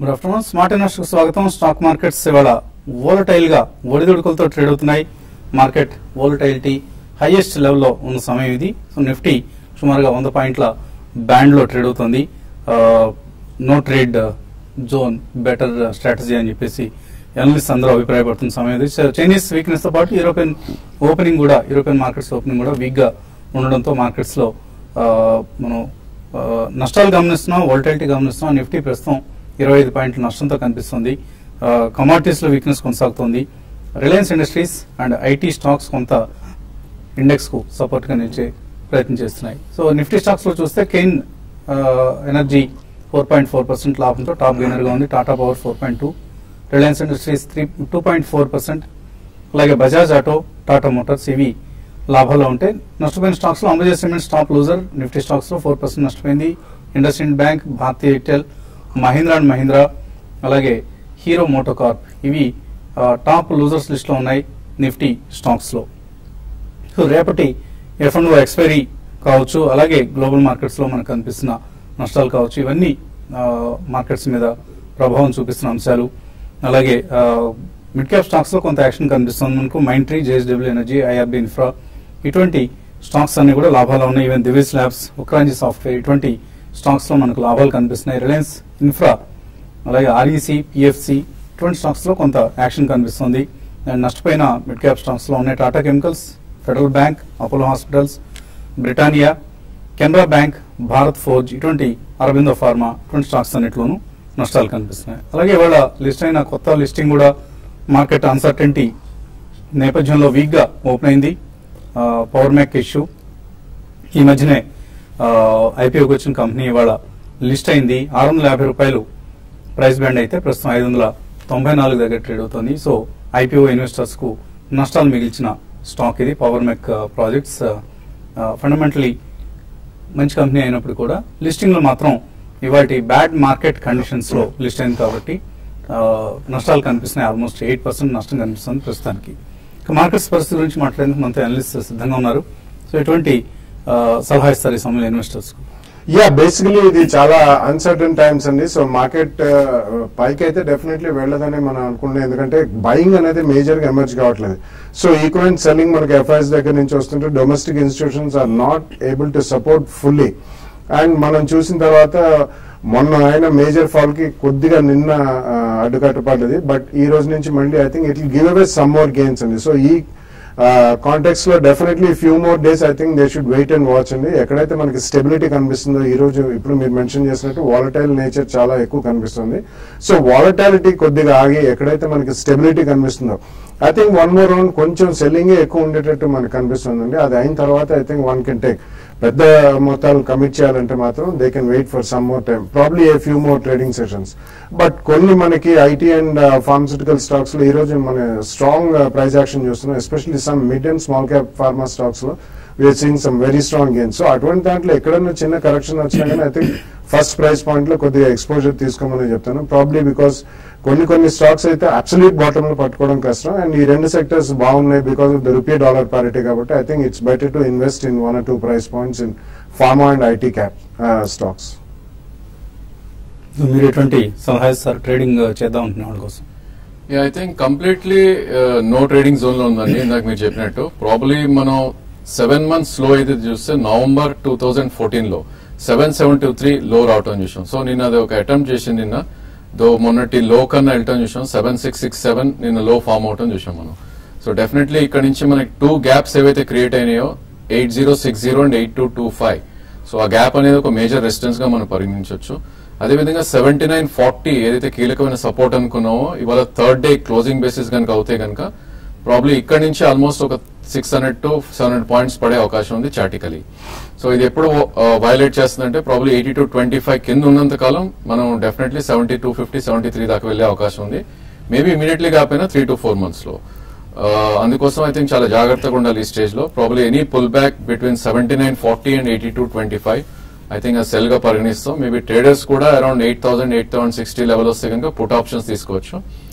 Good afternoon. Smart investor స్వాగతం. Stock markets ఇవాళ volatile గా ఒడిదుడుకులతో ట్రేడ్ అవుతున్నాయి. మార్కెట్ వోలటైలిటీ హైయెస్ట్ లెవెల్లో ఉన్న సమయం ఇది. సో నిఫ్టీ సుమారుగా 100 పాయింట్ల బ్యాండ్ లో ట్రేడ్ అవుతుంది. No trade zone better strategy అని చెప్పేసి అనలిస్ట్ అందరూ అభిప్రాయపడుతున్న సమయం ఇది. చైనీస్ వీక్నెస్ తో పాటు యూరోపియన్ మార్కెట్స్ ఓపెనింగ్ కూడా వీక్ గా ఉండడంతో మార్కెట్స్ లో మనం నష్టాలు గమనిస్తున్నాం, వోలటైలిటీ గమనిస్తున్నాం. నిఫ్టీ ప్రస్తుతం 25 పాయింట్ల నష్టంతో కనిపిస్తుంది. కమాడిటీస్ లో వీక్నెస్ కొనసాగుతోంది. Reliance industries and IT stocks కొంత ఇండెక్స్ కు సపోర్ట్ గా నిలిచే ప్రయత్నం చేస్తున్నాయి. సో నిఫ్టీ స్టాక్స్ లో చూస్తే కెయిన్ ఎనర్జీ 4.4% లాభంతో టాప్ గెయినర్ గా ఉంది. టాటా పవర్ 4.2%, రిలయన్స్ ఇండస్ట్రీస్ 2.4%, అలాగే బజాజ్ ఆటో, టాటా మోటార్స్ ఇవి లాభాల్లో ఉంటే నష్టపోయిన స్టాక్స్ లో Ambuja cements top loser. Nifty stocks లో 4% నష్టపోయింది. ఇండస్ఇండ్ బ్యాంక్, భారతీ ఎయిర్టెల్, మహీంద్రా అండ్ మహీంద్రా, అలాగే హీరో మోటోకార్ప్ ఇవి టాప్ లూజర్స్ లిస్ట్ లో ఉన్నాయి నిఫ్టీ స్టాక్స్ లో. సో రేపటి F&O ఎక్స్పైరీ కావచ్చు, అలాగే గ్లోబల్ మార్కెట్స్ లో మనకు కనిపిస్తున్న నష్టాలు కావచ్చు, ఇవన్నీ మార్కెట్స్ మీద ప్రభావం చూపిస్తున్న అంశాలు. అలాగే మిడ్ క్యాప్ స్టాక్స్ లో కొంత యాక్షన్ కనిపిస్తుంది మనకు. Mind tree, JSW energy, IRB infra ఇటువంటి స్టాక్స్ అన్ని కూడా లాభాలు ఉన్నాయి. ఈవెన్ దివిస్ ల్యాబ్స్, ఉక్రాంజీ సాఫ్ట్వేర్ ఇటువంటి స్టాక్స్ లో మనకు లాభాలు కనిపిస్తున్నాయి. రిలయన్స్ ఇన్ఫ్రా, అలాగే REC, PFC ఇటువంటి స్టాక్స్ లో కొంత యాక్షన్ కనిపిస్తుంది. అండ్ నష్టపోయిన మిడ్ క్యాప్ స్టాక్స్ లో ఉన్నాయి Tata chemicals, federal bank, Apollo hospitals, Britannia, Canara bank, Bharat forge ఇటువంటి అరబిందో ఫార్మా ఇటువంటి స్టాక్స్ అన్నిట్లోనూ నష్టాలు కనిపిస్తున్నాయి. అలాగే ఇవాళ లిస్ట్ అయిన కొత్త లిస్టింగ్ కూడా మార్కెట్ అన్సర్టెంటీ నేపథ్యంలో వీక్ గా ఓపెన్ అయింది. పవర్ మ్యాక్ ఇష్యూ ఈ మధ్యనే IPOకి వచ్చిన కంపెనీ ఇవాళ లిస్ట్ అయింది. 650 రూపాయలు ప్రైస్ బ్యాండ్ అయితే ప్రస్తుతం 594 దగ్గర ట్రేడ్ అవుతుంది. సో IPO ఇన్వెస్టర్స్ కు నష్టాలు మిగిల్చిన స్టాక్ ఇది. పవర్ మ్యాక్ ప్రాజెక్ట్స్ ఫండమెంటలీ మంచి కంపెనీ అయినప్పుడు కూడా లిస్టింగ్ లో మాత్రం ఇవాటి బ్యాడ్ మార్కెట్ కండిషన్స్ లో లిస్ట్ అయింది కాబట్టి నష్టాలు కనిపిస్తున్నాయి. ఆల్మోస్ట్ 8% నష్టం కనిపిస్తుంది ప్రస్తుతానికి. మార్కెట్స్ పరిస్థితి గురించి మాట్లాడేందుకు మనతో అనలిస్ట్ సిద్ధంగా ఉన్నారు. సో ఎటువంటి సలహా ఇస్తారు ఈ సమయంలో ఇన్వెస్టర్స్ కు? బేసికలీ ఇది చాలా అన్సర్టన్ టైమ్స్ అండి. సో మార్కెట్ పైకి అయితే డెఫినెట్లీ వెళ్ళదని మనం అనుకుంటున్నాం, ఎందుకంటే బయింగ్ అనేది మేజర్ గా ఎమర్జ్ కావట్లేదు. సో ఈక్వెంట్ సెల్లింగ్ మనకి FIs దగ్గర నుంచి వస్తుంటే domestic institutions are not able to support fully. And మనం చూసిన తర్వాత మొన్న అయిన మేజర్ ఫాల్ కి కొద్దిగా నిన్న అడ్డుకట్ట పడ్డది. బట్ ఈ రోజు నుంచి మళ్ళీ I think it will give away some more gains అండి. సో ఈ కాంటెక్స్ట్ లో definitely few more days I think they should wait and watch అండి. ఎక్కడైతే మనకి స్టెబిలిటీ కనిపిస్తుందో ఈ రోజు ఇప్పుడు మీరు మెన్షన్ చేసినట్టు వాలటైల్ నేచర్ చాలా ఎక్కువ కనిపిస్తుంది. సో వాలటాలిటీ కొద్దిగా ఆగి ఎక్కడైతే మనకి స్టెబిలిటీ కనిపిస్తుందో I think one more round కొంచెం సెల్లింగ్ ఎక్కువ ఉండేటట్టు మనకు కనిపిస్తుందండి. అది అయిన తర్వాత I think one can take పెద్ద మొత్తాలు కమిట్ చేయాలంటే మాత్రం they can wait for some more time, probably a few more trading sessions. But కొన్ని మనకి ఐటీ అండ్ ఫార్మస్యూటికల్ స్టాక్స్ లో ఈ రోజు మన స్ట్రాంగ్ ప్రైస్ యాక్షన్ చూస్తున్నాం. Especially some mid and small cap pharma stocks లో we're seeing some very strong gains. So అటువంటి దాంట్లో ఎక్కడన్నా చిన్న కరెక్షన్ వచ్చినా కానీ I think first price point లో కొద్దిగా ఎక్స్పోజర్ తీసుకోమని చెప్తాను. ప్రాబ్లీ బికాస్ కొన్ని స్టాక్స్ అయితే అబ్సల్యూట్ బాటమ్ లో పట్టుకోవడం కష్టం. అండ్ ఈ రెండు సెక్టర్స్ బాగున్నాయి because of the rupee dollar parity కాబట్టి I think it's better to invest in 1 or 2 price points in pharma and IT cap stocks. మీరు ఎటువంటి సలహా ఇస్తారు ట్రేడింగ్ చేద్దాం అనుకునే వాళ్ళ కోసం? I think completely no trading zone లో ఉందండి. ఇందాక మీరు చెప్పినట్టు ప్రాబ్లీ మనం 7 months లో అయితే చూస్తే నవంబర్ 2014 లో 773 లో రావటం చూసాం. సో నిన్న అది ఒక అటెంప్ట్ చేసింది. నిన్న దో మొన్నటి లో కన్నా వెళ్ళటం చూసాం. 7667 నిన్న లో ఫామ్ అవటం చూసాం మనం. సో డెఫినెట్లీ ఇక్కడ నుంచి మనకి 2 గ్యాప్స్ ఏవైతే క్రియేట్ అయినాయో 8060 అండ్ 8225. సో ఆ గ్యాప్ అనేది ఒక మేజర్ రెసిస్టెన్స్ గా మనం పరిగణించవచ్చు. అదేవిధంగా 7940 ఏదైతే కీలకమైన సపోర్ట్ అనుకున్నామో ఇవాళ థర్డ్ డే క్లోజింగ్ బేసిస్ కనుక అవుతే కనుక ప్రాబ్లీ ఇక్కడ నుంచి ఆల్మోస్ట్ ఒక 600 to 700 పాయింట్స్ పడే అవకాశం ఉంది చాటికలీ. సో ఇది ఎప్పుడు వైలేట్ చేస్తుందంటే ప్రాబ్లీ 8225 కింద ఉన్నంత కాలం మనం డెఫినెట్లీ 7250, 73 దాకా వెళ్లే అవకాశం ఉంది. మేబీ ఇమీడియట్లీ కాకపోయినా 3 to 4 months లో. అందుకోసం ఐ థింక్ చాలా జాగ్రత్తగా ఉండాలి ఈ స్టేజ్ లో. Probably any pull back between 7940 and 8225 I think ఆ సెల్ గా పరిగణిస్తాం. మేబీ ట్రేడర్స్ కూడా అరౌండ్ 8000, 8060 లెవెల్ వస్తే కనుక పుట్ ఆప్షన్స్ తీసుకోవచ్చు.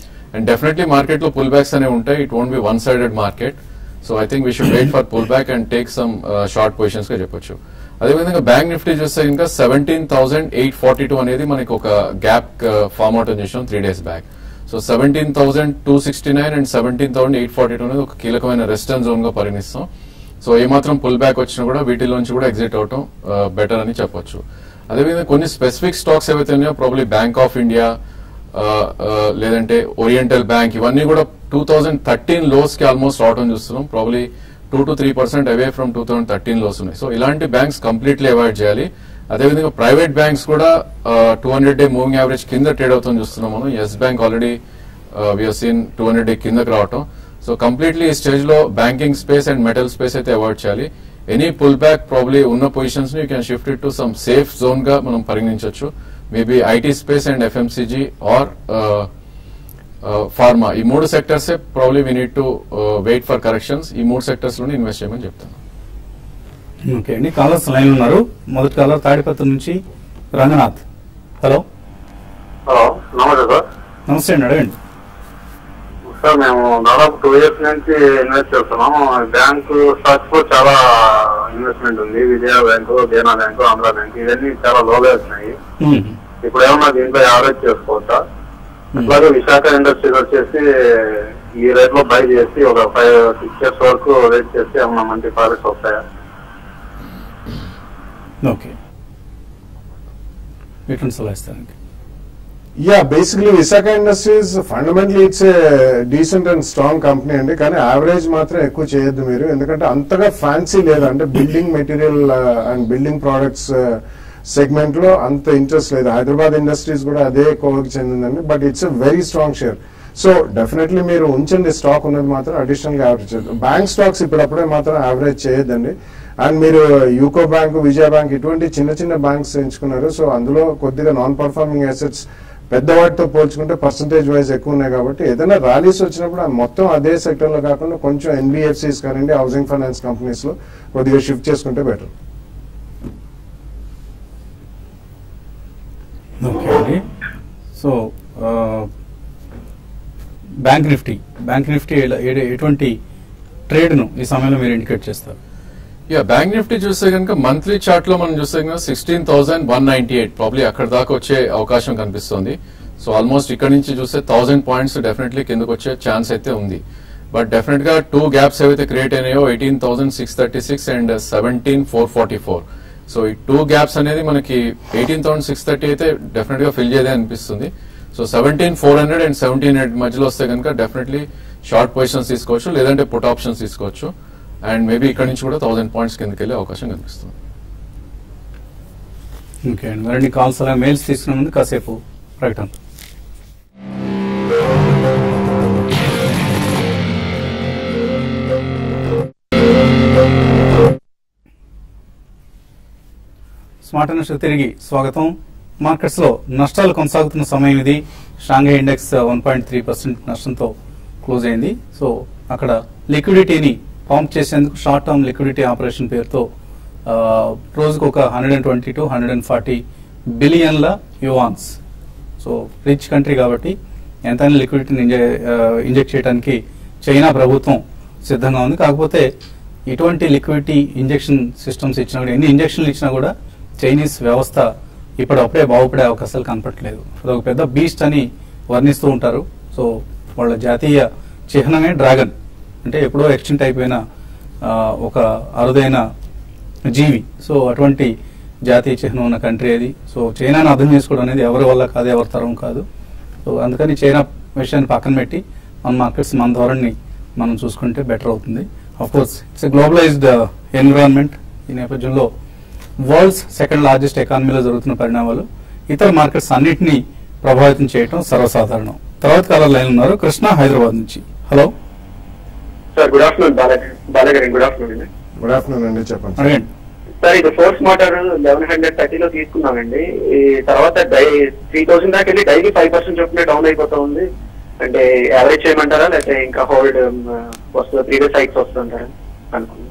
అండ్ డెఫినెట్లీ మార్కెట్ లో పుల్ బ్యాక్స్ అనేవి ఉంటాయి. It won't be one sided market. So I think we should wait for pull back and take some short positions గా చెప్పొచ్చు. అదేవిధంగా బ్యాంక్ నిఫ్టీ చూస్తే ఇంకా 17,842 అనేది మనకి ఒక గ్యాప్ ఫార్మ్ అవుట్ అని చేసాం 3 days బ్యాక్. సో 17,269 అండ్ 17,842 అనేది ఒక కీలకమైన రెసిస్టెన్స్ జోన్ గా పరిగణిస్తాం. సో ఏమాత్రం పుల్ బ్యాక్ వచ్చినా కూడా వీటిలోంచి కూడా ఎగ్జిట్ అవటం బెటర్ అని చెప్పొచ్చు. అదేవిధంగా కొన్ని స్పెసిఫిక్ స్టాక్స్ ఏవైతే ఉన్నాయో ప్రాబ్లీ బ్యాంక్ ఆఫ్ ఇండియా లేదంటే ఓరియంటల్ బ్యాంక్ ఇవన్నీ కూడా 2013 లోస్ కి ఆల్మోస్ట్ రావడం చూస్తున్నాం. Probably 2 to 3% away from 2013 lows ఉన్నాయి. సో ఇలాంటి బ్యాంక్స్ కంప్లీట్లీ అవాయిడ్ చేయాలి. అదేవిధంగా ప్రైవేట్ బ్యాంక్స్ కూడా 200-day మూవింగ్ యావరేజ్ కింద ట్రేడ్ అవుతుంది చూస్తున్నాం మనం. Yes Bank already we're seen 200-day కిందకి రావటం. సో కంప్లీట్లీ ఈ స్టేజ్ లో banking space and metal space అయితే అవాయిడ్ చేయాలి. ఎనీ పుల్ బ్యాక్ ప్రాబ్లీ ఉన్న పొజిషన్స్ ని you can shift it to some safe zone గా మనం పరిగణించవచ్చు. Maybe IT space and FMCG or pharma ఈ 3 sectors probably we need to wait for corrections. ఈ 3 sectors లోనే ఇన్వెస్ట్ చేయమని చెప్తాను. ఓకే అండి, కాలర్స్ లైన్ ఉన్నారు. మొదటి కాలర్ తాడిపత్రి నుంచి రంగనాథ్. హలో. హలో, నమస్తే సార్. నమస్తే అండి, అడగండి సార్. మేము దాదాపు 2 years నుంచి ఇన్వెస్ట్ చేస్తున్నాం. బ్యాంకు స్టాక్స్ లో చాలా ఇన్వెస్ట్మెంట్ ఉంది. విజయ bank, Dena bank, Andhra bank ఇవన్నీ చాలా లోగా వచ్చినాయి. ఇప్పుడు ఏమన్నా దీంట్లో యావరేజ్ చేసుకోవచ్చా? అట్లాగే విశాఖ ఇండస్ట్రీస్ వచ్చేసి ఈ రేట్ లో బై చేసి ఒక 5-6 years వరకు వెయిట్ చేస్తే ఏమన్నా మంచి ప్రాఫిట్స్ వస్తాయా? ఓకే, ఎటువంటి సలహా ఇస్తారండి? Yeah, basically Visakha industries fundamentally it's a decent and strong company అండి. కానీ యావరేజ్ మాత్రం ఎక్కువ చేయొద్దు మీరు, ఎందుకంటే అంతగా ఫ్యాన్సీ లేదు. అంటే building material and building products segment లో అంత ఇంట్రెస్ట్ లేదు. హైదరాబాద్ ఇండస్ట్రీస్ కూడా అదే కోవకి చెందిందండి. But it's a very strong share. So definitely మీరు ఉంచండి, స్టాక్ ఉన్నది మాత్రం అడిషనల్ గా యావరేజ్ చేయొద్దు. బ్యాంక్ స్టాక్స్ ఇప్పుడప్పుడే మాత్రం యావరేజ్ చేయొద్దండి. అండ్ మీరు యూకో బ్యాంక్, విజయ బ్యాంక్ ఇటువంటి చిన్న చిన్న బ్యాంక్స్ ఎంచుకున్నారు. సో అందులో కొద్దిగా నాన్ పర్ఫార్మింగ్ అసెట్స్ పెద్దవాటితో పోల్చుకుంటే పర్సంటేజ్ వైజ్ ఎక్కువ ఉన్నాయి. కాబట్టి ఏదైనా ర్యాలీస్ వచ్చినప్పుడు మొత్తం అదే సెక్టర్ లో కాకుండా కొంచెం ఎన్బిఎఫ్సిస్ కానివ్వండి, హౌసింగ్ ఫైనాన్స్ కంపెనీస్ లో కొద్దిగా షిఫ్ట్ చేసుకుంటే బెటర్. ఓకే అండి, సో బ్యాంక్ నిఫ్టీ ఎటువంటి ట్రేడ్ ను ఈ సమయంలో మీరు ఇండికేట్ చేస్తారు? యా, బ్యాంక్ నిఫ్టీ చూస్తే కనుక మంత్లీ చార్ట్ లో మనం చూస్తే కనుక 16,198 ప్రాబ్లీ అక్కడ దాకా వచ్చే అవకాశం కనిపిస్తుంది. సో ఆల్మోస్ట్ ఇక్కడ నుంచి చూస్తే 1000 points డెఫినెట్లీ కిందకు వచ్చే ఛాన్స్ అయితే ఉంది. బట్ డెఫినెట్ గా 2 gaps ఏవైతే క్రియేట్ అయినాయో 18,636 అండ్ 17,444. సో ఈ 2 gaps అనేది మనకి 18,630 అయితే డెఫినెట్ గా ఫిల్ చేయదే అనిపిస్తుంది. సో 17,400 అండ్ 17,800 మధ్యలో వస్తే కనుక డెఫినెట్లీ షార్ట్ పొజిషన్స్ తీసుకోవచ్చు, లేదంటే పుట్ ఆప్షన్స్ తీసుకోవచ్చు. అండ్ మేబీ ఇక్కడ నుంచి కూడా 1000 points కిందకి వెళ్ళే అవకాశం కనిపిస్తుంది. ఓకే అండి, మరిన్ని కాల్స్ అలా మెయిల్స్ తీసుకునే ముందు కాసేపు ప్రకటన. స్మార్ట్ న్యూస్ తిరిగి స్వాగతం. మార్కెట్స్ లో నష్టాలు కొనసాగుతున్న సమయం ఇది. షాంఘై ఇండెక్స్ 1.3% నష్టంతో క్లోజ్ అయింది. సో అక్కడ లిక్విడిటీని పంప్ చేసేందుకు షార్ట్ టర్మ్ లిక్విడిటీ ఆపరేషన్ పేరుతో రోజుకు ఒక 120 to 140 బిలియన్ల యువాన్స్. సో రిచ్ కంట్రీ కాబట్టి ఎంతైనా లిక్విడిటీని ఇంజెక్ట్ చేయడానికి చైనా ప్రభుత్వం సిద్ధంగా ఉంది. కాకపోతే ఇటువంటి లిక్విడిటీ ఇంజెక్షన్ సిస్టమ్స్ ఇచ్చినా కూడా, ఎన్ని ఇంజెక్షన్లు ఇచ్చినా కూడా చైనీస్ వ్యవస్థ ఇప్పుడప్పుడే బాగుపడే అవకాశాలు కనపట్లేదు. అదొక పెద్ద బీస్ట్ అని వర్ణిస్తూ ఉంటారు. సో వాళ్ళ జాతీయ చిహ్నమే డ్రాగన్, అంటే ఎప్పుడో ఎక్స్టింక్ట్ అయిపోయిన ఒక అరుదైన జీవి. సో అటువంటి జాతీయ చిహ్నం ఉన్న కంట్రీ అది. సో చైనాను అర్థం చేసుకోవడం అనేది ఎవరి వల్ల కాదు, ఎవరి తరం కాదు. సో అందుకని చైనా విషయాన్ని పక్కన పెట్టి మన మార్కెట్స్, మన ధోరణిని మనం చూసుకుంటే బెటర్ అవుతుంది. Of course it's a globalised environment. ఈ నేపథ్యంలో వరల్డ్స్ 2nd largest ఎకానమీలో జరుగుతున్న పరిణామాలు ఇతర మార్కెట్స్ అన్నింటినీ ప్రభావితం చేయడం సర్వసాధారణం. తర్వాత కాలర్ లైన్ ఉన్నారు, కృష్ణ హైదరాబాద్ నుంచి. Hello sir, good afternoon. బాలగారి గుడ్ ఆఫ్టర్నూన్. గుడ్ ఆఫ్టర్నూన్ అండి, చెప్పండి. అడగండి సార్, ఇది ఫోర్స్ మోటార్ 1130 తీసుకున్నామండి. ఈ తర్వాత 3000 దాకా వెళ్ళి డైలీ 5% చొప్పున డౌన్ అయిపోతా ఉంది. అంటే యావరేజ్ చేయమంటారా, లేకపోతే ఇంకా హోల్డ్ వస్తుంది, ప్రీవియస్ హైక్స్ వస్తుంటారా అనుకున్నాను.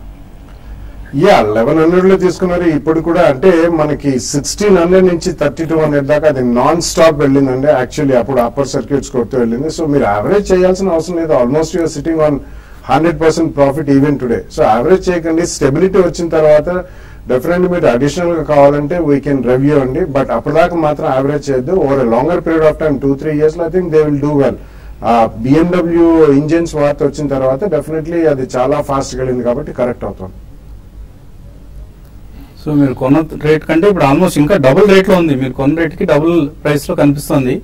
యా, 1100 లో తీసుకున్నారు. ఇప్పుడు కూడా అంటే మనకి 1600 నుంచి 3200 దాకా అది నాన్ స్టాప్ వెళ్ళిందండి. యాక్చువల్లీ అప్పుడు అప్పర్ సర్క్యూట్స్ కొడుతూ వెళ్ళింది. సో మీరు యావరేజ్ చేయాల్సిన అవసరం లేదు. Almost you're sitting on 100% profit even today. So average చేయకండి, స్టెబిలిటీ వచ్చిన తర్వాత డెఫినెట్లీ మీరు అడిషనల్ గా కావాలంటే వీ కెన్ రివ్యూ అండి, బట్ అప్పటిదాకా మాత్రం యావరేజ్ చేయొద్దు. Over longer period of time 2-3 years లో I think they will do well. BMW engines వార్త వచ్చిన తర్వాత డెఫినెట్లీ అది చాలా ఫాస్ట్ వెళ్ళింది కాబట్టి కరెక్ట్ అవుతుంది. సో మీరు కొన్న రేట్ కంటే ఇప్పుడు ఆల్మోస్ట్ ఇంకా డబుల్ రేట్ లో ఉంది. మీరు కొన్న రేట్ కి డబుల్ ప్రైస్ లో కనిపిస్తుంది.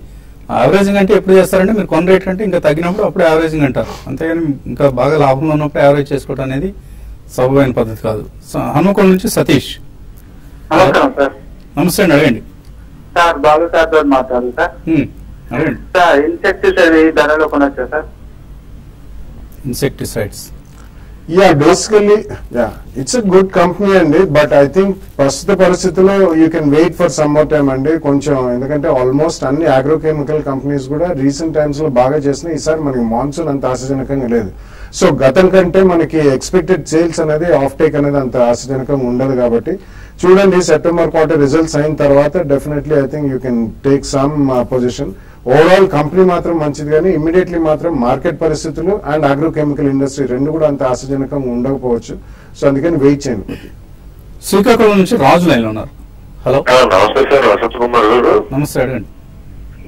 యావరేజింగ్ అంటే ఎప్పుడు చేస్తారంటే మీరు కొన్న రేట్ కంటే ఇంకా తగ్గినప్పుడు అప్పుడు యావరేజింగ్ అంటారు, అంతేగాని ఇంకా బాగా లాభంలో ఉన్నప్పుడు యావరేజ్ చేసుకోవడం అనేది సబబైన పద్ధతి కాదు. హనుమకొండ నుంచి సతీష్. నమస్కారం సార్. నమస్తే అండి, అడగండి. సార్ బాబు సార్ తో మాట్లాడాలి సార్. అడగండి. సార్ ఇన్సెక్టిసైడ్ ధరలో కొనొచ్చా sir? Insecticides basically it's a good company అండి, బట్ ఐ థింక్ ప్రస్తుత పరిస్థితుల్లో you can wait for some more time అండి కొంచెం. ఎందుకంటే ఆల్మోస్ట్ అన్ని అగ్రోకెమికల్ కంపెనీస్ కూడా రీసెంట్ టైమ్స్ లో బాగా చేసినాయి. ఈసారి మనకి మాన్సూన్ అంత ఆశాజనకంగా లేదు. సో గతం కంటే మనకి ఎక్స్పెక్టెడ్ సేల్స్ అనేది ఆఫ్ టేక్ అనేది అంత ఆశాజనకంగా ఉండదు కాబట్టి చూడండి, సెప్టెంబర్ క్వార్టర్ రిజల్ట్స్ అయిన తర్వాత definitely I think you can take some position. Overall company మాత్రం మంచిది, కానీ ఇమ్మీడియట్లీ మాత్రం మార్కెట్ పరిస్థితులు అండ్ అగ్రోకెమికల్ ఇండస్ట్రీ రెండు కూడా అంత ఆశాజనకంగా ఉండకపోవచ్చు. సో అందుకని వెయిట్ చేయండి. శ్రీకాకుళం నుంచి రాజు లైన్ ఉన్నారు. హలో. నమస్తే సార్, వసంత్ కుమార్ గారు. నమస్తే, అడగండి.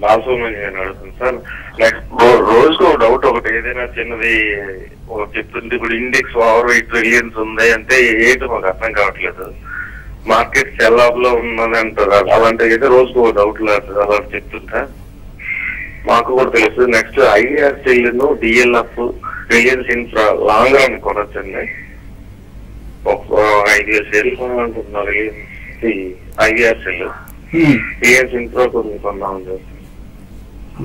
బాలసుబ్రహ్మణ్యం అడుగుతుంది సార్. రోజుకు డౌట్ ఒకటి, ఏదైనా చిన్నది చెప్తుంది. ఇప్పుడు ఇండెక్స్ ఓవర్ వెయిట్ ట్రిలియన్స్ ఉంది అంటే ఏంటి మాకు అర్థం కావట్లేదు. మార్కెట్ సెల్ ఆఫ్ లో ఉన్నది అంటారు, అలాంటి అయితే రోజుకు ఒక డౌట్ లేదు అలా చెప్తుంటా. మాకు కూడా తెలుసు. నెక్స్ట్ IRCL ను DLF Reliance infra long run కొనొచ్చండి. 5 years కొనాలనుకుంటున్నారు IRCL. రిలయన్స్ ఇన్ఫ్రా కొన్ని కొందామని చేస్తాం.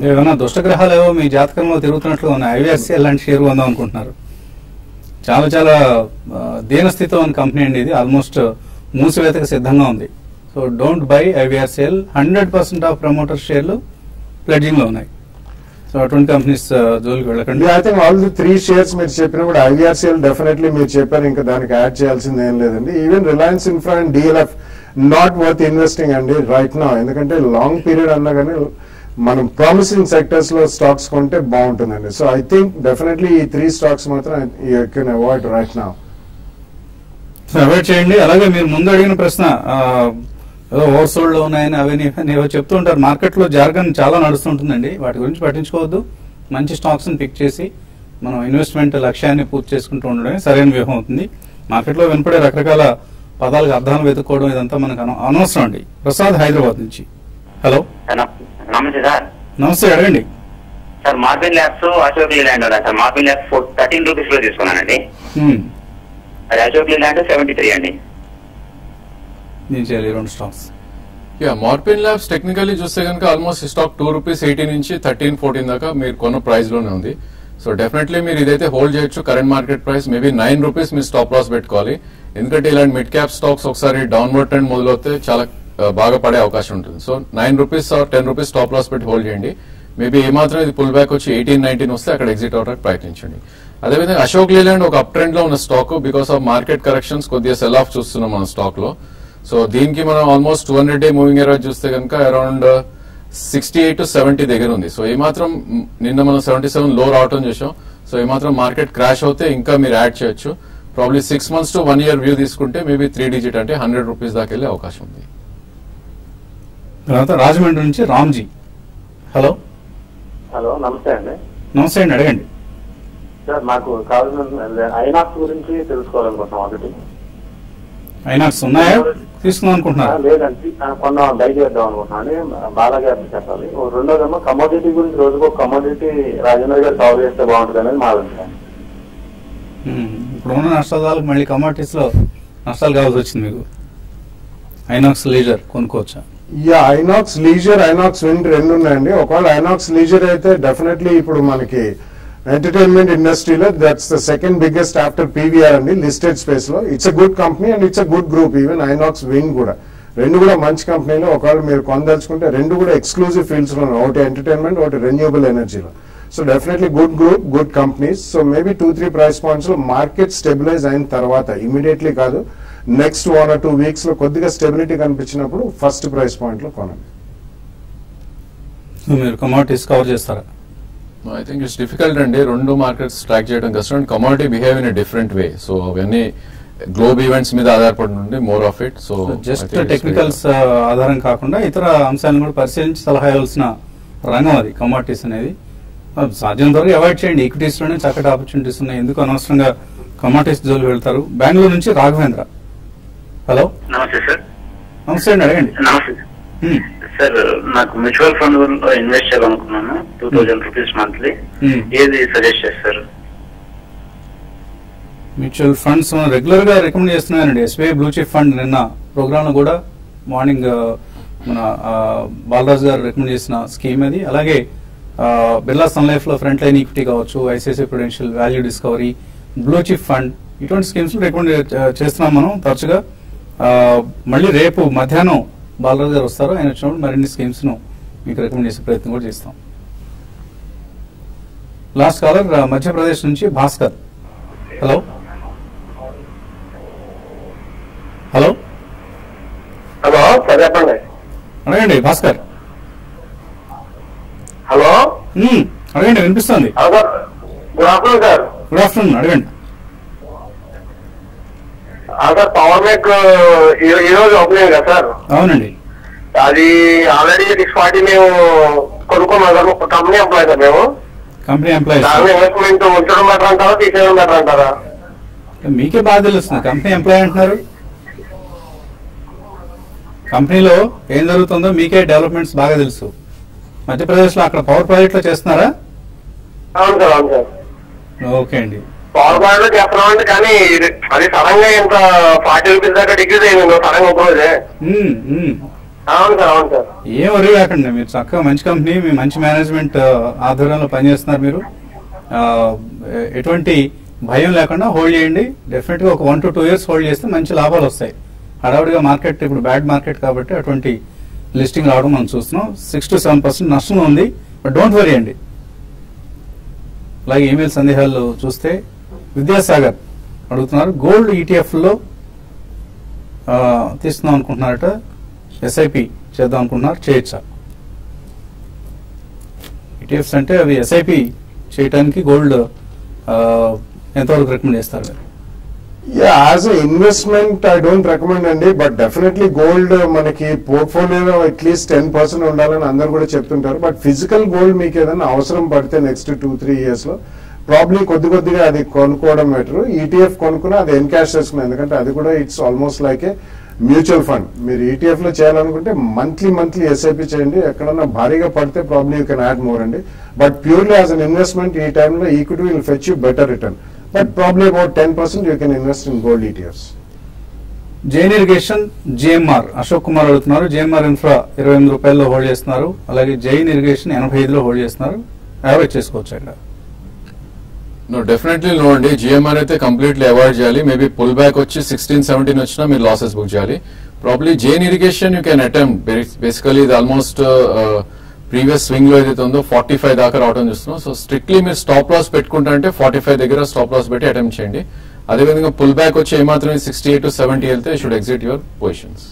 ఏమైనా దుష్టగ్రహాలు ఏవో మీ జాతకంలో తిరుగుతున్నట్లుగా ఉన్నాయి. IRCL లాంటి షేర్ కొందాం అనుకుంటున్నారు. చాలా చాలా దీనస్థితిలో ఉన్న కంపెనీ అండి ఇది. ఆల్మోస్ట్ మూసివేతకు సిద్ధంగా ఉంది. So don't by IRCL. 100% of promoter షేర్లు ప్లెడ్జింగ్ లో ఉన్నాయి. సో అటువంటి కంపెనీస్ జోలికి వెళ్ళకండి. I think all the 3 shares మీరు చెప్పిన కూడా IRCL డెఫినెట్లీ మీరు చెప్పారు, ఇంకా దానికి యాడ్ చేయాల్సింది ఏం లేదండి. Even Reliance infra and DLF not worth investing అండి రైట్ నౌ. ఎందుకంటే లాంగ్ పీరియడ్ అన్నా కానీ మనం ప్రామిసింగ్ సెక్టర్స్ లో స్టాక్స్ కొంటే బాగుంటుందండి. సో ఐ థింక్ డెఫినెట్లీ ఈ 3 stocks మాత్రం you can avoid right now. Avoid చేయండి. అలాగే మీరు ముందు అడిగిన ప్రశ్న ఏదో ఓవర్సోల్డ్ లో ఉన్నాయని అవన్నీ ఏవో చెప్తూ ఉంటారు. మార్కెట్ లో జార్గన్ చాలా నడుస్తుంటుందండి, వాటి గురించి పట్టించుకోవద్దు. మంచి స్టాక్స్ ని పిక్ చేసి మనం ఇన్వెస్ట్మెంట్ లక్ష్యాన్ని పూర్తి చేసుకుంటూ ఉండడమే సరైన వ్యూహం అవుతుంది. మార్కెట్ లో వినపడే రకరకాల పదాలకు అర్థాలు వెతుక్కోవడం ఇదంతా మనకు అనవసరం అండి. ప్రసాద్ హైదరాబాద్ నుంచి. హలో. నమస్తే సార్. నమస్తే, అడగండి. సార్ మార్బిన్ ల్యాబ్స్ అశోక్ లీలాండ్ సార్. మార్బిన్ ల్యాబ్స్ 13 రూపీస్ లో తీసుకున్నానండి. అది అశోక్ లీలాండ్ 73 అండి. నేను చేయాలి 2 స్టాక్స్. మార్పిన్ ల్యాబ్స్ టెక్నికల్లీ చూస్తే కనుక ఆల్మోస్ట్ స్టాక్ ₹2.80 నుంచి 13-14 దాకా మీరు కొన్న ప్రైస్ లోనే ఉంది. సో డెఫినెట్లీ మీరు ఇదైతే హోల్డ్ చేయొచ్చు. కరెంట్ మార్కెట్ ప్రైస్ మేబీ ₹9 మీరు స్టాప్ లాస్ పెట్టుకోవాలి. ఎందుకంటే ఇలాంటి మిడ్ క్యాప్ స్టాక్స్ ఒకసారి డౌన్వర్డ్ ట్రెండ్ మొదలవుతే చాలా బాగా పడే అవకాశం ఉంటుంది. సో ₹9 ఆర్ ₹10 స్టాప్ లాస్ పెట్టి హోల్డ్ చేయండి. మేబీ ఏమాత్రం ఇది పుల్ బ్యాక్ వచ్చి 18-19 వస్తే అక్కడ ఎగ్జిట్ అవడానికి ప్రయత్నించండి. అదేవిధంగా అశోక్ లీలాండ్ ఒక అప్ ట్రెండ్ లో ఉన్న stock, because of market corrections కొద్దిగా సెల్ ఆఫ్ చూస్తున్నాం మన స్టాక్ లో. సో దీనికి మనం ఆల్మోస్ట్ 200-day మూవింగ్ ఏరియా చూస్తే కనుక అరౌండ్ 68 to 70 దగ్గర ఉంది. సో ఏమాత్రం నిన్న మనం 77 లో రావటం చేసాం. సో ఏమాత్రం మార్కెట్ క్రాష్ అవుతే ఇంకా మీరు యాడ్ చేయొచ్చు. Probably 6 months to 1 year view తీసుకుంటే మేబీ 3 digit అంటే ₹100 దాకా వెళ్ళే అవకాశం ఉంది. తర్వాత రాజమండ్రి నుంచి రామ్జీ. హలో. హలో, నమస్తే అండి. నమస్తే అండి, అడగండి. సార్ మాకు కావాల్సిన ఐనాక్స్ గురించి తెలుసుకోవాలనుకుంటున్నాం. ఒకటి ఐనాక్స్ ఉన్నాయా, తీసుకుందాం అనుకుంటున్నారా? లేదండి, కొన్న బై చేద్దాం అనుకుంటున్నాను. బాలాగారిని చెప్పాలి. రెండోదేమో కమోడిటీ గురించి రోజుకు ఒక కమోడిటీ రాజేంద్ర గారు సాల్వ్ చేస్తే బాగుంటుంది అనేది మా అభిప్రాయం. ఇప్పుడున్న నష్టాలకు మళ్ళీ కమోడిటీస్ లో నష్టాలు కావాల్సి వచ్చింది మీకు. ఐనాక్స్ లీజర్ కొనుక్కోవచ్చా? ఐనాక్స్ లీజర్, ఐనాక్స్ విండ్ రెండు ఉన్నాయండి. ఒకవేళ ఐనాక్స్ లీజర్ అయితే డెఫినెట్లీ ఇప్పుడు మనకి ఎంటర్టైన్మెంట్ ఇండస్ట్రీలో that's the second biggest after PVR అండి లిస్టెడ్ స్పేస్ లో. It's a good company and it's a good group. Even INOX wind కూడా రెండు కూడా మంచి కంపెనీలు. ఒకవేళ మీరు కొనదలుచుకుంటే రెండు కూడా ఎక్స్క్లూజివ్ ఫీల్డ్స్ లో, ఒకటి ఎంటర్టైన్మెంట్, ఒకటి రెన్యూబుల్ ఎనర్జీలో. So definitely good group, good companies. So maybe 2-3 price points లో మార్కెట్ స్టెబిలైజ్ అయిన తర్వాత, ఇమీడియట్లీ కాదు, నెక్స్ట్ 1 or 2 weeks లో కొద్దిగా స్టెబిలిటీ కనిపించినప్పుడు ఫస్ట్ ప్రైస్ పాయింట్ లో కొనండి. మీరు కమోడిటీస్ కవర్ చేస్తారా? ఐ థింక్ ఇట్స్ డిఫికల్ట్ అండి, రెండు మార్కెట్స్ ట్రాక్ చేయడం కష్టం. Commodity behave in a different way. So అవన్నీ గ్లోబ్ ఈవెంట్స్ మీద ఆధారపడి ఉంది more of it. So just technicals ఆధారం కాకుండా ఇతర అంశాలను కూడా పరిశీలించి సలహా ఇవ్వాల్సిన రంగం అది కమోడిటీస్ అనేది. సాధ్యమైనంత వరకు అవాయిడ్ చేయండి. ఈక్విటీస్ లోనే చక్కటి ఆపర్చునిటీస్ ఉన్నాయి, ఎందుకు అనవసరంగా కమోడిటీస్ జోలు వెళ్తారు. బెంగళూరు నుంచి రాఘవేంద్ర. హలో, నమస్తే సార్. నమస్తే అండి, అడగండి. నమస్తే సార్, నాకు మ్యూచువల్ ఫండ్ లో ఇన్వెస్ట్ చేయాలనుకున్నాను, 2000 రూపీస్ మంత్లీ. ఏది సజెస్ట్ చేస్తారు? మ్యూచువల్ ఫండ్స్ రెగ్యులర్ గా రికమెండ్ చేస్తున్నానండి. ఎస్బీఐ బ్లూ చిప్ ఫండ్ నిన్న ప్రోగ్రామ్ లో కూడా మార్నింగ్ మన బాలరాజు గారు రికమెండ్ చేసిన స్కీమ్ అది. అలాగే బిర్లా సన్ లైఫ్ లో ఫ్రంట్ లైన్ ఈక్విటీ కావచ్చు, ICICI Prudential value discovery, blue chip fund, ఇటువంటి స్కీమ్స్ రికమెండ్ చేస్తున్నాం మనం తరచుగా. మళ్ళీ రేపు మధ్యాహ్నం బాలరాజు గారు వస్తారు, ఆయన వచ్చినప్పుడు మరిన్ని స్కీమ్స్ ను మీకు రికమెండ్ చేసే ప్రయత్నం కూడా చేస్తాం. లాస్ట్ కాలర్ మధ్యప్రదేశ్ నుంచి Bhaskar. Hello hello hello sir, చెప్పండి. అడగండి భాస్కర్. హలో అడగండి, వినిపిస్తుంది. Good afternoon sir. Good afternoon, అడగండి. సార్, పవర్ మేక్ ఈ రోజు ఓపెనింగ్ కదా సార్? అవునండి. అది ఆల్రెడీ 640 మేము కొనుక్కున్నాం సార్. కంపెనీ ఎంప్లాయ్ సార్ మేము. కంపెనీ ఎంప్లాయీస్ దాని ఇన్వెస్ట్మెంట్ ఉంచడం బెటర్ అంటారా, తీసేయడం బెటర్ అంటారా? మీకే బాగా తెలుస్తుంది. కంపెనీ ఎంప్లాయ్ అంటున్నారు, కంపెనీలో ఏం జరుగుతుందో మీకే డెవలప్మెంట్స్ బాగా తెలుసు. మధ్యప్రదేశ్ లో అక్కడ పవర్ ప్రాజెక్ట్ లో చేస్తున్నారా? అవును సార్, అవును సార్. ఓకే అండి. పవర్ పాయింట్ లో చేస్తున్నామండి, కానీ అది సడన్ గా ఇంత 40 రూపీస్ దాకా డిగ్రీస్ అయింది సడన్ గా ఒక రోజే. అవును సార్, అవును సార్. ఏం వరి కాకండి, మీరు చక్కగా మంచి కంపెనీ, మీ మంచి మేనేజ్మెంట్ ఆధ్వర్యంలో పనిచేస్తున్నారు. మీరు ఎటువంటి భయం లేకుండా హోల్డ్ చేయండి. డెఫినెట్ గా ఒక 1 to 2 years హోల్డ్ చేస్తే మంచి లాభాలు వస్తాయి. హడావుడిగా మార్కెట్ ఇప్పుడు బ్యాడ్ మార్కెట్ కాబట్టి అటువంటి లిస్టింగ్ రావడం మనం చూస్తున్నాం. 6 to 7% నష్టం ఉంది, బట్ డోంట్ వరీ అండి. అలాగే ఈమెయిల్ సందేహాలు చూస్తే విద్యాసాగర్ అడుగుతున్నారు, గోల్డ్ ఈటీఎఫ్ లో తీసుకుందాం అనుకుంటున్నారట, ఎస్ఐపి చేద్దాం అనుకుంటున్నారు, చేయొచ్చా? ఈటీఎఫ్స్ అంటే అవి ఎస్ఐపి చేయడానికి గోల్డ్ ఎంతవరకు రికమెండ్ చేస్తారు? As a investment I don't recommend అండి, బట్ డెఫినెట్లీ గోల్డ్ మనకి పోర్ట్ఫోలియోలో అట్లీస్ట్ 10% ఉండాలని అందరు కూడా చెప్తుంటారు. బట్ ఫిజికల్ గోల్డ్ మీకు ఏదైనా అవసరం పడితే నెక్స్ట్ 2-3 years లో ప్రాబ్లీ కొద్దిగా అది కొనుక్కోవడం బెటర్. ఈటీఎఫ్ కొనుక్కున్నా అది ఎన్కాష్ చేసుకున్నా, ఎందుకంటే అది కూడా it's almost like a mutual fund. మీరు ఈటీఎఫ్ లో చేయాలనుకుంటే మంత్లీ ఎస్ఐపి చేయండి. ఎక్కడన్నా భారీగా పడితే probably you can add more అండి. But purely as an investment ఈ టైంలో equity will fetch you better return. But probably about 10% you can invest in gold ETFs. Jain irrigation GMR Ashok Kumar అడుగుతున్నారు. జిఎంఆర్ ఇన్ఫ్రా 28 రూపాయల్లో hold చేస్తున్నారు. అలాగే జైన్ ఇరిగేషన్ 85లో హోల్డ్ చేస్తున్నారు. Average చేసుకోవచ్చు ఇక్కడ? నో, డెఫినెట్లీ నో అండి. జిఎంఆర్ అయితే కంప్లీట్లీ అవాయిడ్ చేయాలి. మేబీ పుల్ బ్యాక్ వచ్చి 16-17 వచ్చినా మీరు లాసెస్ బుక్ చేయాలి. Probably Jain irrigation you can attempt. Basically ఇది ఆల్మోస్ట్ ప్రీవియస్ స్వింగ్ లో ఏదైతే ఉందో 45 దాకా రావడం చూస్తున్నాం. సో స్ట్రిక్ట్లీ మీరు స్టాప్ లాస్ పెట్టుకుంటారంటే 45 దగ్గర స్టాప్ లాస్ పెట్టి అటెంప్ట్ చేయండి. అదేవిధంగా పుల్ బ్యాక్ వచ్చి ఏమాత్రం 68 to 70 వెళ్తే should exit your positions.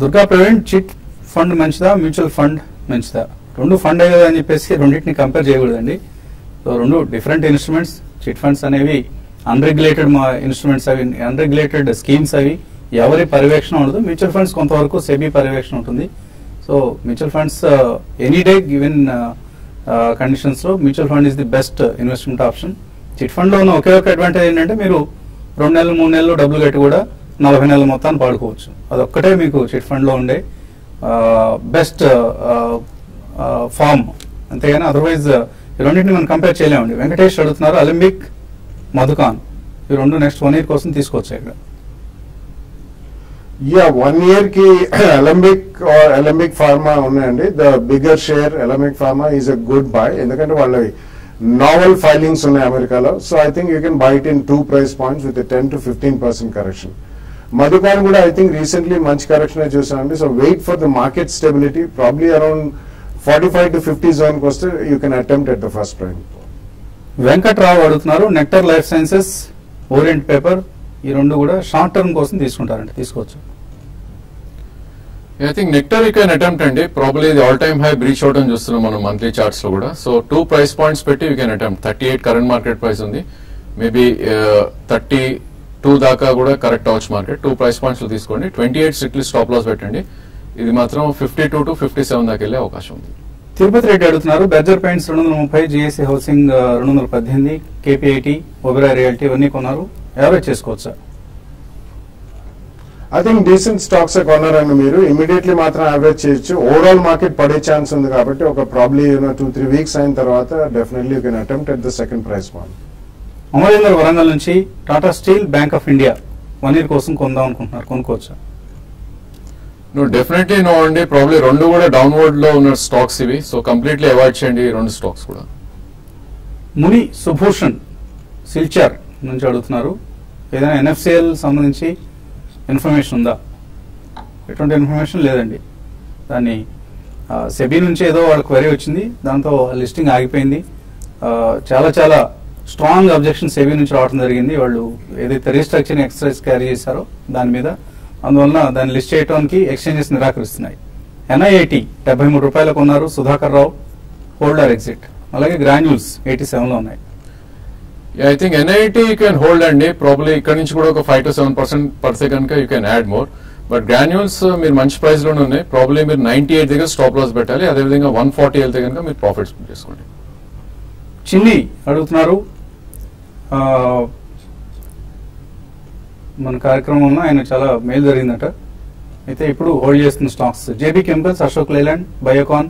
Durga Praveen, chit fund మంచిదా, మ్యూచువల్ ఫండ్ మంచిదా? రెండు ఫండ్ అయ్యేదా అని చెప్పేసి రెండింటిని కంపేర్ చేయకూడదండి. సో రెండు డిఫరెంట్ ఇన్స్ట్రుమెంట్స్. చిట్ ఫండ్స్ అనేవి అన్రెగ్యులేటెడ్ ఇన్స్ట్రుమెంట్స్, అవి అన్రెగ్యులేటెడ్ స్కీమ్స్, అవి ఎవరి పర్యవేక్షణ ఉండదు. మ్యూచువల్ ఫండ్స్ కొంతవరకు సెబీ పర్యవేక్షణ ఉంటుంది. So mutual funds any day given conditions లో mutual fund is the best investment option. Chit fund లో ఉన్న ఒకే ఒక అడ్వాంటేజ్ ఏంటంటే మీరు 2 నెలలు 3 నెలలు డబ్బులు కట్టి కూడా 40 నెలల మొత్తాన్ని పాడుకోవచ్చు. అదొక్కటే మీకు చిట్ ఫండ్ లో ఉండే బెస్ట్ ఫార్మ్. అంతేగాని అదర్వైజ్ ఈ రెండింటిని మనం కంపేర్ చేయలేమండి. వెంకటేష్ అడుగుతున్నారు, అలింబిక్, మధుకాన్, ఈ రెండు నెక్స్ట్ 1 year కోసం తీసుకోవచ్చు ఇక్కడ? యా, 1 year కి అలెంబిక్ ఫార్మా ఉన్నాయండి. The bigger share Alembic pharma is a good buy, ఎందుకంటే వాళ్ళ నావెల్ ఫైలింగ్స్ ఉన్నాయి అమెరికాలో. So I think you can buy it in 2 price points with a 10 to 15% correction. Madhucon కూడా ఐ థింక్ రీసెంట్లీ మంచి కరెక్షన్ చూసామండి. So wait for the market stability. Probably around 45 to 50 zone కి వస్తే you can attempt at the first prime. Venkatrao అడుగుతున్నారు, nectar Life Sciences, Orient Paper, ఈ రెండు కూడా short term కోసం తీసుకుంటారంటే తీసుకోవచ్చు? I think Nectar you can attempt అండి. ప్రాబ్లీ ఇది all time high breach out అని చూస్తున్నాం మనం మంత్లీ చార్ట్స్ లో కూడా. సో 2 price points పెట్టి you can attempt. 38 current market price ఉంది, మేబీ 32 దాకా కూడా కరెక్ట్ అవచ్చు మార్కెట్. 2 price points లో తీసుకోండి. 28 స్ట్రిక్ట్లీ స్టాప్ లాస్ పెట్టండి. ఇది మాత్రం 52 to 57 దాకా వెళ్ళే అవకాశం ఉంది. తిరుపతి రెడ్డి అడుగుతున్నారు, Berger paints 230, GSC housing 218, KPIT, Oberoi realty ఇవన్నీ కొన్నారు, యావరేజ్ చేసుకోవచ్చా? ఐ థింక్ డీసెంట్ స్టాక్స్ కొన్నారండి మీరు. ఇమీడియట్లీ మాత్రం యావరేజ్ చేయొచ్చు. ఓవరాల్ మార్కెట్ పడే ఛాన్స్ ఉంది కాబట్టి ఒక ప్రాబ్లీ 2-3 weeks అయిన తర్వాత definitely you can attempt at the second price point. Amarender Warangal నుంచి Tata steel, bank of India 1 year కోసం కొందాం అనుకుంటున్నారు, కొనుక్కోవచ్చా? నో, డెఫినెట్లీ నో అండి. ప్రాబ్లీ రెండు కూడా డౌన్వర్డ్ లో ఉన్న స్టాక్స్ ఇవి. సో కంప్లీట్లీ అవాయిడ్ చేయండి ఈ 2 స్టాక్స్ కూడా. ముని సుభూషణ్ సిల్చార్ నుంచి అడుగుతున్నారు, ఏదైనా ఎన్ఎఫ్సిఎల్ సంబంధించి ఇన్ఫర్మేషన్ ఉందా? ఎటువంటి ఇన్ఫర్మేషన్ లేదండి. దాన్ని సెబీ నుంచి ఏదో వాళ్ళ క్వరీ వచ్చింది, దాంతో లిస్టింగ్ ఆగిపోయింది. చాలా చాలా స్ట్రాంగ్ అబ్జెక్షన్ సెబీ నుంచి రావడం జరిగింది. వాళ్ళు ఏదైతే రీస్ట్రక్చరింగ్ ఎక్సర్సైజ్ క్యారీ చేశారో దాని మీద, అందువలన దాన్ని లిస్ట్ చేయడానికి ఎక్స్చేంజెస్ నిరాకరిస్తున్నాయి. ఎన్ఐఐటి 73 రూపాయలకు ఉన్నారు, సుధాకర్ రావు, హోల్డర్ ఎగ్జిట్. అలాగే గ్రాన్యూల్స్ 87 లో ఉన్నాయి. I think NIT you can hold అండి. ప్రాబ్లీ ఇక్కడ నుంచి కూడా ఒక 5 to 7% పడితే కనుక you can add more. But granules మీరు మంచి ప్రైస్ లోనే ఉన్నాయి. ప్రాబ్లీ మీరు 98 దగ్గర స్టాప్ లాస్ పెట్టాలి. అదేవిధంగా 140 వెళ్తే కనుక మీరు ప్రాఫిట్స్ చేసుకోండి. చిన్ని అడుగుతున్నారు, మన కార్యక్రమంలో ఆయన చాలా మేలు జరిగిందట, అయితే ఇప్పుడు హోల్డ్ చేస్తున్న stocks JB chemicals, Ashok Leyland, Biocon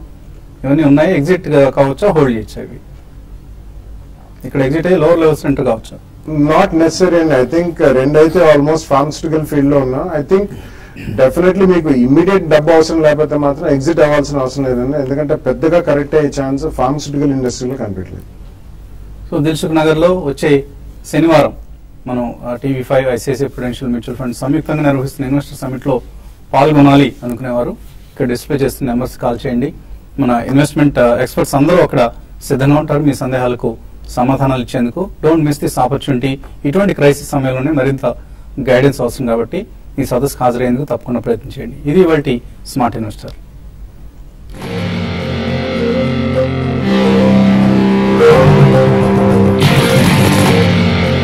ఇవన్నీ ఉన్నాయి. ఎగ్జిట్ కావచ్చా, హోల్డ్ చేయొచ్చా? ఇవి ఇక్కడ ఎగ్జిట్ అయ్యి లోవర్ లెవెల్స్ ఎంటర్ కావచ్చా? నాట్ నెసరీ అండి. ఐ థింక్ రెండైతే ఆల్మోస్ట్ ఫార్మస్యూటికల్ ఫీల్డ్ లో ఉన్నా. ఐ థింక్ డెఫినెట్లీ మీకు ఇమీడియట్ డబ్బు అవసరం లేకపోతే మాత్రం ఎగ్జిట్ అవ్వాల్సిన అవసరం లేదండి. ఎందుకంటే పెద్దగా కరెక్ట్ అయ్యే ఛాన్స్ ఫార్మస్యూటికల్ ఇండస్ట్రీలో కనిపించలేదు. సో దిల్సుఖ్ నగర్ లో వచ్చే శనివారం మనం TV5 ICICI Prudential mutual fund సంయుక్తంగా నిర్వహిస్తున్న ఇన్వెస్టర్ సమిట్ లో పాల్గొనాలి అనుకునేవారు ఇక్కడ డిస్ప్లే చేస్తున్న నెంబర్స్ కాల్ చేయండి. మన ఇన్వెస్ట్మెంట్ ఎక్స్పర్ట్స్ అందరూ అక్కడ సిద్ధంగా ఉంటారు మీ సందేహాలకు సమాధానాలు ఇచ్చేందుకు. Don't miss this opportunity. ఇటువంటి క్రైసిస్ సమయంలోనే మరింత గైడెన్స్ అవసరం కాబట్టి ఈ సదస్సుకు హాజరయ్యేందుకు తప్పకుండా ప్రయత్నించండి. ఇది ఇవాల్టి స్మార్ట్ ఇన్వెస్టర్.